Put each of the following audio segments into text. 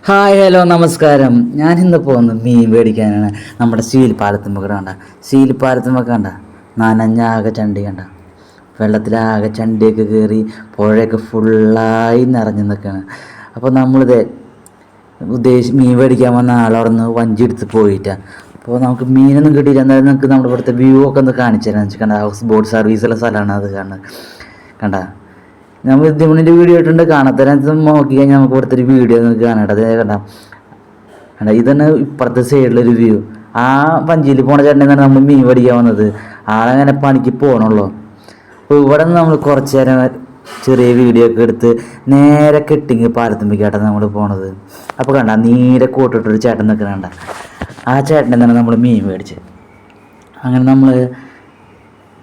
Hi hello നമസ്കാരം. ഞാൻ ഇന്ന് പോകുന്നത് മീൻ മേടിക്കാനാണ്. നമ്മുടെ സ്റ്റീൽ പാലത്തുമ്പോൾ കണ്ട സ്റ്റീൽ പാലത്തുമ്പോൾ കണ്ട നനഞ്ഞാകെ ചണ്ടി കണ്ട വെള്ളത്തിലാകെ ചണ്ടിയൊക്കെ കയറി പുഴയൊക്കെ ഫുള്ളായി നിറഞ്ഞു നിൽക്കുകയാണ്. അപ്പോൾ നമ്മളിത് മീൻ മേടിക്കാൻ വന്ന ആളവിടെ നിന്ന് വഞ്ചി എടുത്ത് പോയിട്ടാണ്. അപ്പോൾ നമുക്ക് മീനൊന്നും കിട്ടിയില്ല. എന്തായാലും നമുക്ക് നമ്മുടെ ഇവിടുത്തെ വ്യൂ ഒക്കെ ഒന്ന് കാണിച്ചു തരാമെന്ന് വെച്ചാൽ കണ്ട ഹൗസ് ബോട്ട് സർവീസുള്ള സ്ഥലമാണ് അത് കണ്ട നമ്മൾ ഇതിൻ്റെ വീഡിയോ ഇട്ടുണ്ട്. കാണാത്തതിനകത്ത് നോക്കി കഴിഞ്ഞാൽ നമുക്ക് ഇവിടുത്തെ ഒരു വീഡിയോ നിങ്ങൾക്ക് കാണാം. അതേ കണ്ട ഇതാണ് ഇപ്പുറത്തെ സൈഡിലൊരു വ്യൂ. ആ വഞ്ചിയിൽ പോണ ചേട്ടനാണ് നമ്മൾ മീൻ പഠിക്കാൻ വന്നത്. ആളങ്ങനെ പണിക്ക് പോകണുള്ളൂ. അപ്പോൾ ഇവിടെ നിന്ന് നമ്മൾ കുറച്ച് നേരം ചെറിയ വീഡിയോ ഒക്കെ എടുത്ത് നേരെ കെട്ടിങ് പാലത്തുമ്പിക്കാട്ടാണ് നമ്മൾ പോണത്. അപ്പോൾ കണ്ട നീരെ കൂട്ടിട്ടൊരു ചേട്ടൻ നിൽക്കുന്ന കണ്ട ആ ചേട്ടനെ തന്നെ നമ്മൾ മീൻ മേടിച്ച്. അങ്ങനെ നമ്മൾ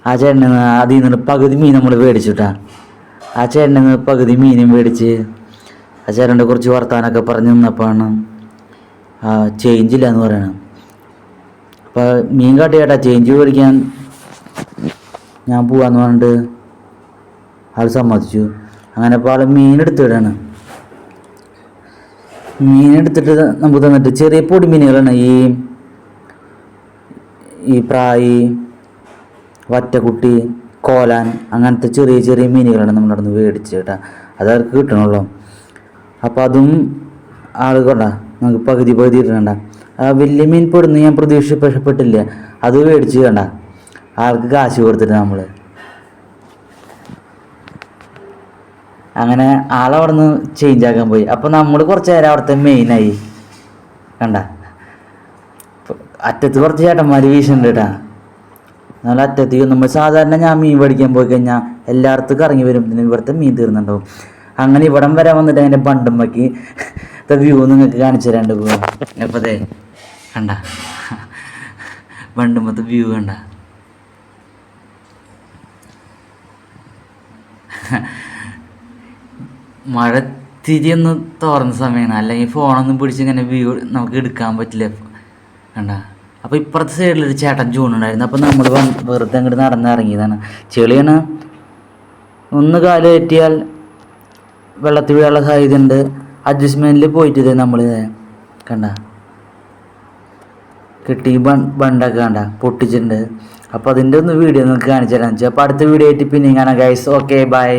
ആ ചേട്ടനെ അതിൽ നിന്ന് പകുതി മീൻ നമ്മൾ മേടിച്ചിട്ടാ. ആ ചേട്ടനെ പകുതി മീനും മേടിച്ച് ആ ചേട്ടൻ്റെ കുറച്ച് വർത്താനൊക്കെ പറഞ്ഞ് നിന്നപ്പോഴാണ് ചേഞ്ച് ഇല്ല എന്ന് പറയണം. അപ്പോൾ മീൻ കാട്ടി ചേട്ടാ ചേഞ്ച് മേടിക്കാൻ ഞാൻ പോവാന്ന് പറഞ്ഞിട്ട് ആൾ സമ്മതിച്ചു. അങ്ങനെ അപ്പോൾ ആൾ മീനെടുത്തിടാണ്. മീനെടുത്തിട്ട് നമുക്ക് തന്നിട്ട് ചെറിയ പൊടി മീനുകളാണ് ഈ പ്രായി, വറ്റക്കുട്ടി, കോലാൻ അങ്ങനത്തെ ചെറിയ ചെറിയ മീനുകളാണ് നമ്മൾ അവിടെ നിന്ന് മേടിച്ച് കേട്ടാ. അത് അവർക്ക് കിട്ടണമല്ലോ. അപ്പോൾ അതും ആൾ കൊണ്ട നമുക്ക് പകുതി ഇടണ്ട. വലിയ മീൻ പെടുന്നു ഞാൻ പ്രതീക്ഷിക്കപ്പെട്ടില്ല. അത് മേടിച്ച് കണ്ട ആൾക്ക് കാശ് കൊടുത്തിട്ട് നമ്മൾ അങ്ങനെ ആളവിടെ നിന്ന് ചേഞ്ച് ആക്കാൻ പോയി. അപ്പോൾ നമ്മൾ കുറച്ച് നേരം അവിടുത്തെ മെയിനായി കണ്ട അറ്റത്ത് കുറച്ച് ചേട്ടന്മാർ വീശുന്നുണ്ട് കേട്ടാ. നല്ല അറ്റത്തേക്ക് നമ്മൾ സാധാരണ ഞാൻ മീൻ പഠിക്കാൻ പോയി കഴിഞ്ഞാൽ എല്ലായിടത്തും കറങ്ങി വരും. പിന്നെ ഇവിടുത്തെ മീൻ തീർന്നുണ്ടാവും. അങ്ങനെ ഇവിടം വരെ വന്നിട്ട് അതിൻ്റെ ബണ്ടുമ്മക്ക് വ്യൂ നിങ്ങൾക്ക് കാണിച്ചു തരാണ്ട് പോവാം. അപ്പോൾ അതെ കണ്ട ബണ്ടുമ്മത്തെ വ്യൂ കണ്ട മഴ തിരിയൊന്ന് തോർന്ന സമയമാണ്. അല്ലെങ്കിൽ ഫോണൊന്നും പിടിച്ച് ഇങ്ങനെ വ്യൂ നമുക്ക് എടുക്കാൻ പറ്റില്ല കണ്ട. അപ്പോൾ ഇപ്പുറത്തെ സൈഡിലൊരു ചേട്ടൻ ചൂണ്ടുണ്ടായിരുന്നു. അപ്പോൾ നമ്മൾ വെറുതെ അങ്ങോട്ട് നടന്നിറങ്ങിയതാണ്. ചെളിയാണ്. ഒന്ന് കാല് കയറ്റിയാൽ വെള്ളത്തിൽ വീഴാനുള്ള സാധ്യത ഉണ്ട്. അഡ്ജസ്റ്റ്മെൻറ്റിൽ പോയിട്ട് നമ്മൾ കണ്ട കിട്ടി ബണ്ടൊക്കെ കണ്ട പൊട്ടിച്ചിട്ടുണ്ട്. അപ്പോൾ അതിൻ്റെ ഒന്ന് വീഡിയോ നിങ്ങൾക്ക് കാണിച്ചു തരാമെന്ന് വെച്ചാൽ. അപ്പോൾ അടുത്ത വീഡിയോ ആയിട്ട് പിന്നെയും കാണാം ഗൈസ്. Okay bye.